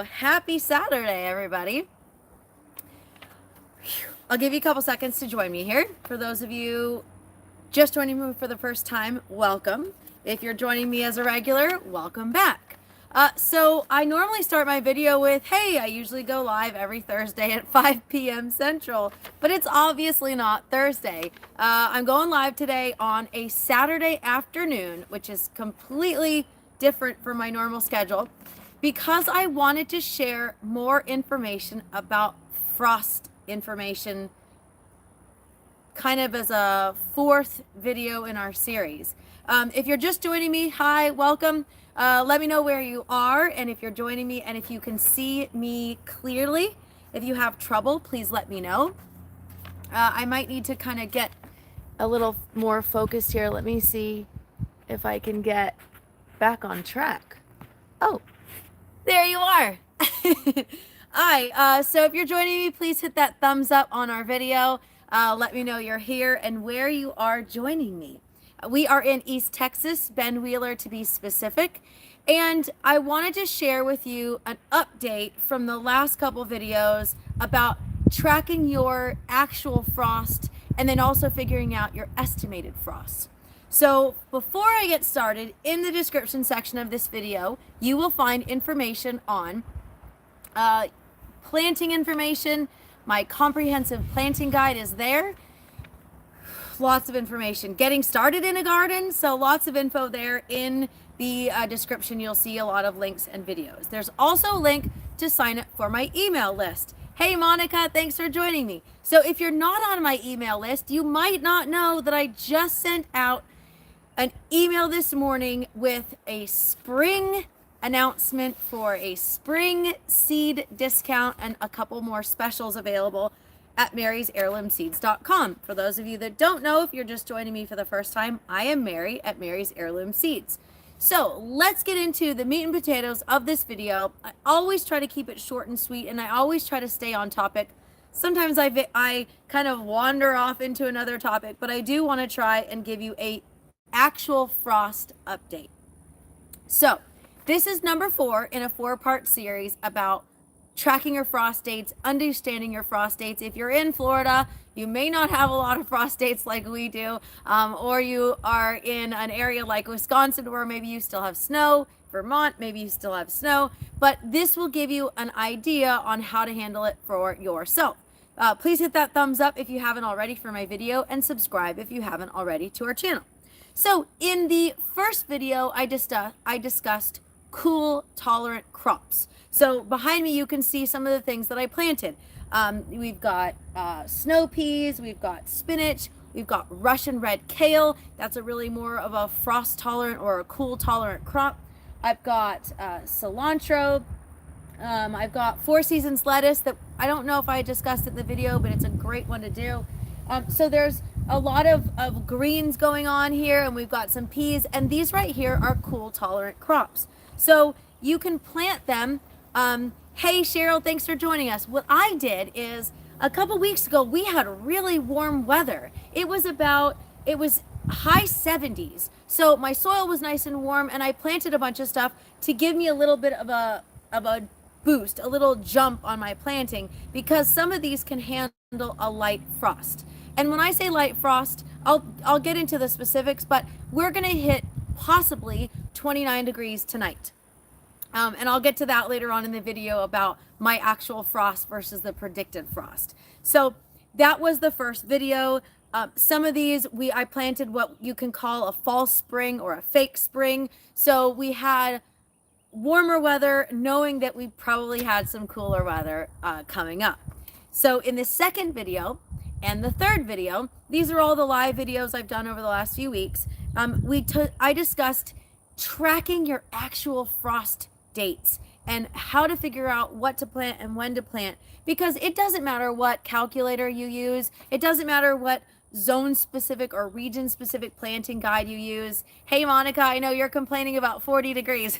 Happy Saturday, everybody. I'll give you a couple seconds to join me here. For those of you just joining me for the first time, welcome. If you're joining me as a regular, welcome back. So I normally start my video with, hey, I usually go live every Thursday at 5 p.m. Central, but it's obviously not Thursday. I'm going live today on a Saturday afternoon, which is completely different from my normal schedule, because I wanted to share more information about frost information, kind of as a fourth video in our series. If you're just joining me, hi, welcome. Let me know where you are and if you're joining me and if you can see me clearly. If you have trouble, please let me know. I might need to kind of get a little more focused here. Let me see if I can get back on track. Oh, there you are. Hi, so if you're joining me, please hit that thumbs up on our video. Let me know you're here and where you are joining me. We are in East Texas, Ben Wheeler to be specific, and I wanted to share with you an update from the last couple videos about tracking your actual frost and then also figuring out your estimated frost. So before I get started, in the description section of this video, you will find information on planting information. My comprehensive planting guide is there. Lots of information. Getting started in a garden, so lots of info there in the description. You'll see a lot of links and videos. There's also a link to sign up for my email list. Hey Monica, thanks for joining me. So if you're not on my email list, you might not know that I just sent out an email this morning with a spring announcement for a spring seed discount and a couple more specials available at marysheirloomseeds.com. For those of you that don't know, if you're just joining me for the first time, I am Mary at Mary's Heirloom Seeds. So let's get into the meat and potatoes of this video. I always try to keep it short and sweet, and I always try to stay on topic. Sometimes I kind of wander off into another topic, but I do want to try and give you a actual frost update. So this is number 4 in a 4-part series about tracking your frost dates, understanding your frost dates. If you're in Florida, you may not have a lot of frost dates like we do, or you are in an area like Wisconsin where maybe you still have snow, Vermont, maybe you still have snow, but this will give you an idea on how to handle it for yourself. Please hit that thumbs up if you haven't already for my video, and subscribe if you haven't already to our channel. So in the first video, I discussed cool tolerant crops. So behind me, you can see some of the things that I planted. We've got snow peas, we've got spinach, we've got Russian red kale. That's a really more of a frost tolerant or a cool tolerant crop. I've got cilantro. I've got 4 seasons lettuce that I don't know if I discussed in the video, but it's a great one to do. So there's a lot of greens going on here, and we've got some peas, and these right here are cool tolerant crops. So you can plant them. Hey Cheryl, thanks for joining us. What I did is a couple weeks ago, we had really warm weather. It was high 70s. So my soil was nice and warm, and I planted a bunch of stuff to give me a little bit of a boost, a little jump on my planting, because some of these can handle a light frost. And when I say light frost, I'll get into the specifics, but we're gonna hit possibly 29 degrees tonight. And I'll get to that later on in the video about my actual frost versus the predicted frost. So that was the first video. Some of these I planted what you can call a false spring or a fake spring. So we had warmer weather, knowing that we probably had some cooler weather coming up. So in the second video and the third video, these are all the live videos I've done over the last few weeks. I discussed tracking your actual frost dates and how to figure out what to plant and when to plant, because it doesn't matter what calculator you use. It doesn't matter what zone specific or region specific planting guide you use. Hey Monica, I know you're complaining about 40 degrees.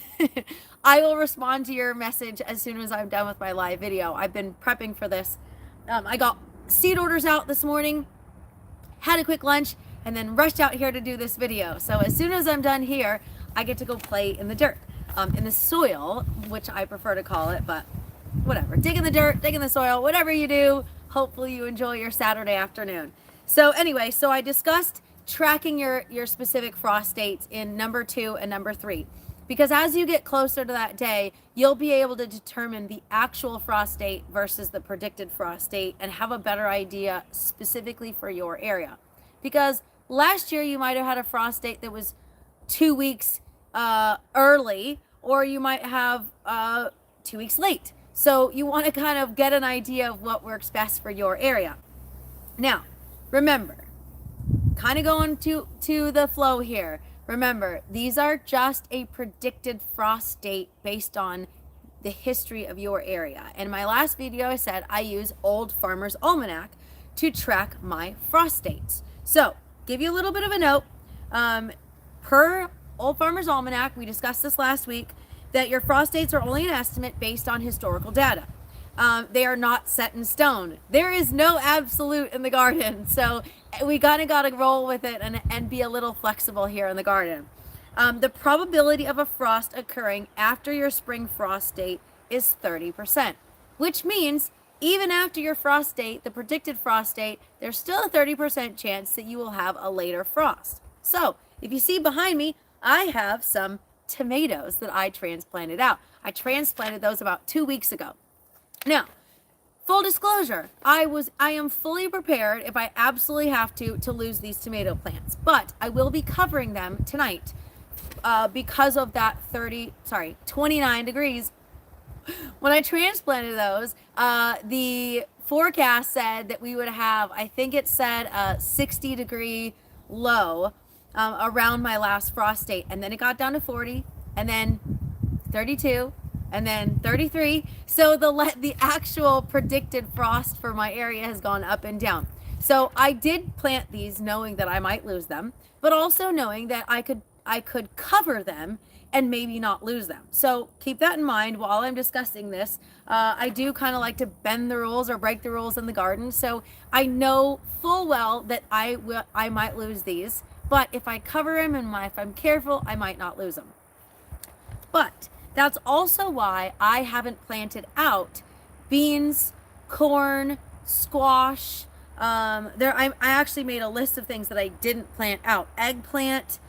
I will respond to your message as soon as I'm done with my live video. I've been prepping for this. I got seed orders out this morning, had a quick lunch, and then rushed out here to do this video. So as soon as I'm done here, I get to go play in the dirt. in the soil, which I prefer to call it, but whatever. Dig in the dirt, dig in the soil, whatever you do, hopefully you enjoy your Saturday afternoon. So anyway, so I discussed tracking your specific frost dates in number 2 and number 3. Because as you get closer to that day, you'll be able to determine the actual frost date versus the predicted frost date and have a better idea specifically for your area. Because last year you might have had a frost date that was 2 weeks early, or you might have 2 weeks late. So you want to kind of get an idea of what works best for your area. Now, remember, kind of going to the flow here. Remember, these are just a predicted frost date based on the history of your area. In my last video, I said I use Old Farmer's Almanac to track my frost dates. So, give you a little bit of a note. Per Old Farmer's Almanac, we discussed this last week, that your frost dates are only an estimate based on historical data. They are not set in stone. There is no absolute in the garden. So we kind of got to roll with it and be a little flexible here in the garden. The probability of a frost occurring after your spring frost date is 30%, which means even after your frost date, the predicted frost date, there's still a 30% chance that you will have a later frost. So if you see behind me, I have some tomatoes that I transplanted out. I transplanted those about 2 weeks ago. Now, full disclosure, I am fully prepared if I absolutely have to lose these tomato plants, but I will be covering them tonight because of that 29 degrees. When I transplanted those, the forecast said that we would have, I think it said a 60-degree low around my last frost date, and then it got down to 40, and then 32, and then 33. So the actual predicted frost for my area has gone up and down. So I did plant these knowing that I might lose them, but also knowing that I could cover them and maybe not lose them. So keep that in mind while I'm discussing this. I do kind of like to bend the rules or break the rules in the garden. So I know full well that I might lose these, but if I cover them and if I'm careful, I might not lose them. But that's also why I haven't planted out beans, corn, squash. I actually made a list of things that I didn't plant out. Eggplant.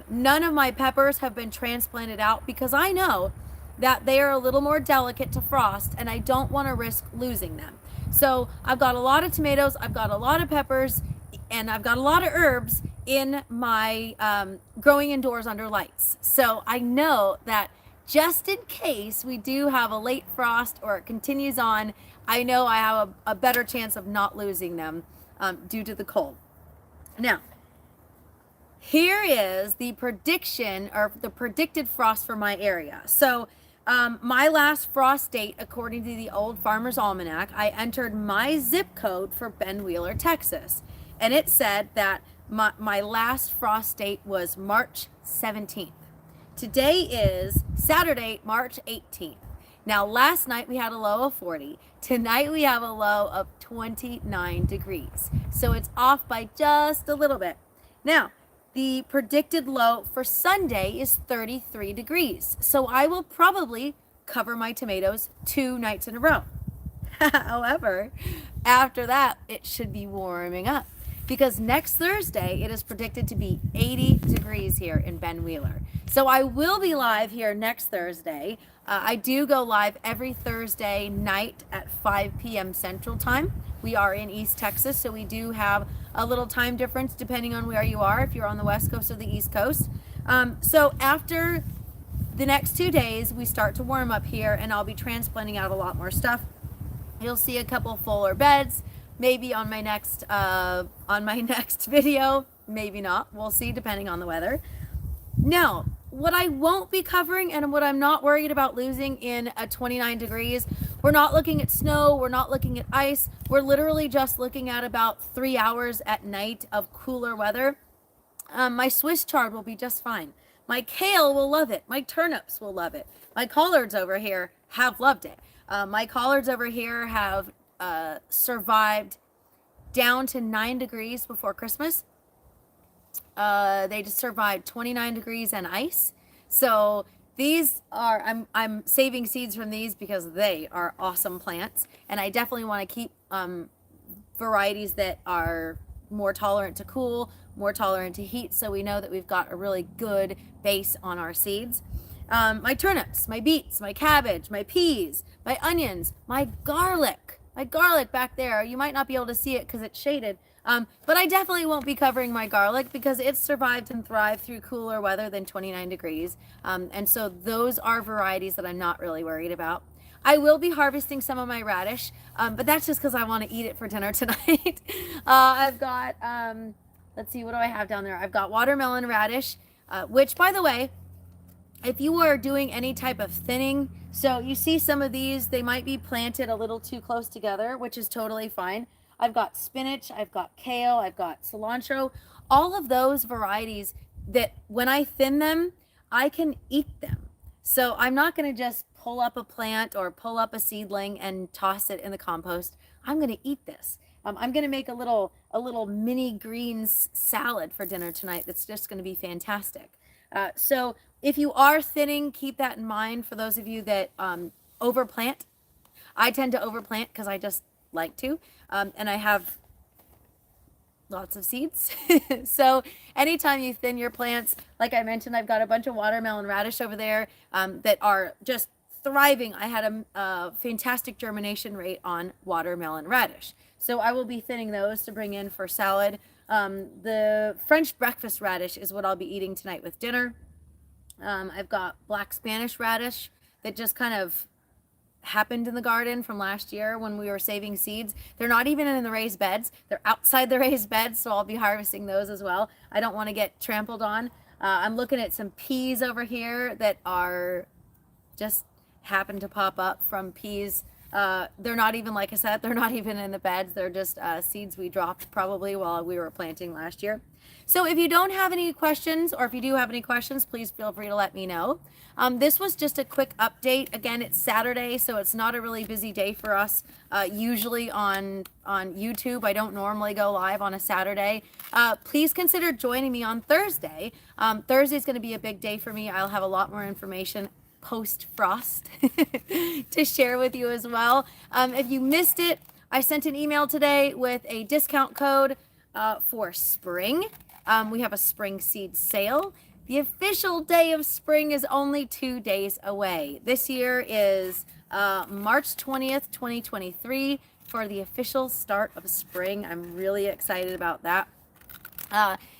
None of my peppers have been transplanted out because I know that they are a little more delicate to frost and I don't want to risk losing them. So I've got a lot of tomatoes, I've got a lot of peppers, and I've got a lot of herbs in my growing indoors under lights. So I know that just in case we do have a late frost or it continues on, I know I have a better chance of not losing them due to the cold. Now, here is the prediction or the predicted frost for my area. So my last frost date, according to the Old Farmer's Almanac, I entered my zip code for Ben Wheeler, Texas. And it said that my last frost date was March 17th. Today is Saturday, March 18th. Now, last night we had a low of 40. Tonight we have a low of 29 degrees. So it's off by just a little bit. Now, the predicted low for Sunday is 33 degrees. So I will probably cover my tomatoes 2 nights in a row. However, after that, it should be warming up. Because next Thursday, it is predicted to be 80 degrees here in Ben Wheeler. So I will be live here next Thursday. I do go live every Thursday night at 5 p.m. Central Time. We are in East Texas, so we do have a little time difference depending on where you are, if you're on the West Coast or the East Coast. So after the next 2 days, we start to warm up here, and I'll be transplanting out a lot more stuff. You'll see a couple fuller beds. Maybe on my next video, maybe not. We'll see depending on the weather. Now, what I won't be covering and what I'm not worried about losing in a 29 degrees, we're not looking at snow, we're not looking at ice. We're literally just looking at about 3 hours at night of cooler weather. My Swiss chard will be just fine. My kale will love it. My turnips will love it. My collards over here have loved it. My collards over here have survived down to 9 degrees before Christmas. They just survived 29 degrees and ice. So these are, I'm saving seeds from these because they are awesome plants, and I definitely want to keep varieties that are more tolerant to cool, more tolerant to heat, so we know that we've got a really good base on our seeds. My turnips, my beets, my cabbage, my peas, my onions, my garlic back there. You might not be able to see it because it's shaded, but I definitely won't be covering my garlic because it's survived and thrived through cooler weather than 29 degrees. And so those are varieties that I'm not really worried about. I will be harvesting some of my radish, but that's just because I want to eat it for dinner tonight. I've got, let's see, what do I have down there? I've got watermelon radish, which, by the way, if you are doing any type of thinning, so you see some of these, they might be planted a little too close together, which is totally fine. I've got spinach, I've got kale, I've got cilantro, all of those varieties that when I thin them, I can eat them. So I'm not going to just pull up a plant or pull up a seedling and toss it in the compost. I'm going to eat this. I'm going to make a little mini greens salad for dinner tonight. That's just going to be fantastic. So if you are thinning, keep that in mind for those of you that overplant. I tend to overplant because I just like to, and I have lots of seeds. So anytime you thin your plants, like I mentioned, I've got a bunch of watermelon radish over there that are just thriving. I had a fantastic germination rate on watermelon radish. So I will be thinning those to bring in for salad. The French breakfast radish is what I'll be eating tonight with dinner. I've got black Spanish radish that just kind of happened in the garden from last year when we were saving seeds. They're not even in the raised beds. They're outside the raised beds, so I'll be harvesting those as well. I don't want to get trampled on. I'm looking at some peas over here that are just happen to pop up from peas. They're not even, like I said, they're not even in the beds. They're just seeds we dropped probably while we were planting last year. So if you don't have any questions, or if you do have any questions, please feel free to let me know. This was just a quick update. Again, it's Saturday, so it's not a really busy day for us. Usually on YouTube, I don't normally go live on a Saturday. Please consider joining me on Thursday. Thursday is going to be a big day for me. I'll have a lot more information post-frost to share with you as well. If you missed it, I sent an email today with a discount code for spring. We have a spring seed sale. The official day of spring is only 2 days away. This year is March 20th, 2023 for the official start of spring. I'm really excited about that.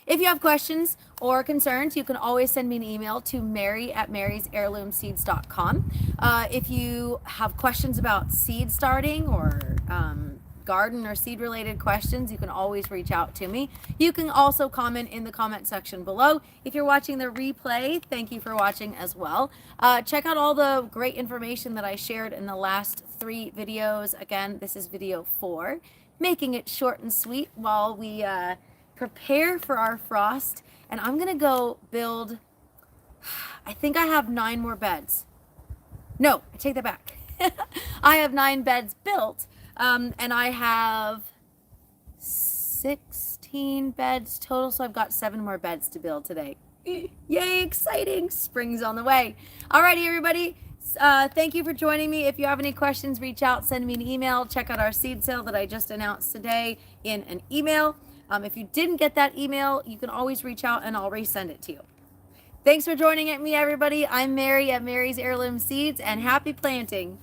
If you have questions or concerns, you can always send me an email to mary@marysheirloomseeds.com. If you have questions about seed starting or garden or seed related questions, you can always reach out to me. You can also comment in the comment section below. If you're watching the replay, thank you for watching as well. Check out all the great information that I shared in the last 3 videos. Again, this is video 4, making it short and sweet while we prepare for our frost. And I'm gonna go build, I think I have 9 more beds. No, I take that back. I have 9 beds built, and I have 16 beds total, so I've got 7 more beds to build today. Yay, exciting! Spring's on the way. Alrighty, everybody. Thank you for joining me. If you have any questions, reach out, send me an email. Check out our seed sale that I just announced today in an email. If you didn't get that email, you can always reach out and I'll resend it to you. Thanks for joining me, everybody. I'm Mary at Mary's Heirloom Seeds, and happy planting.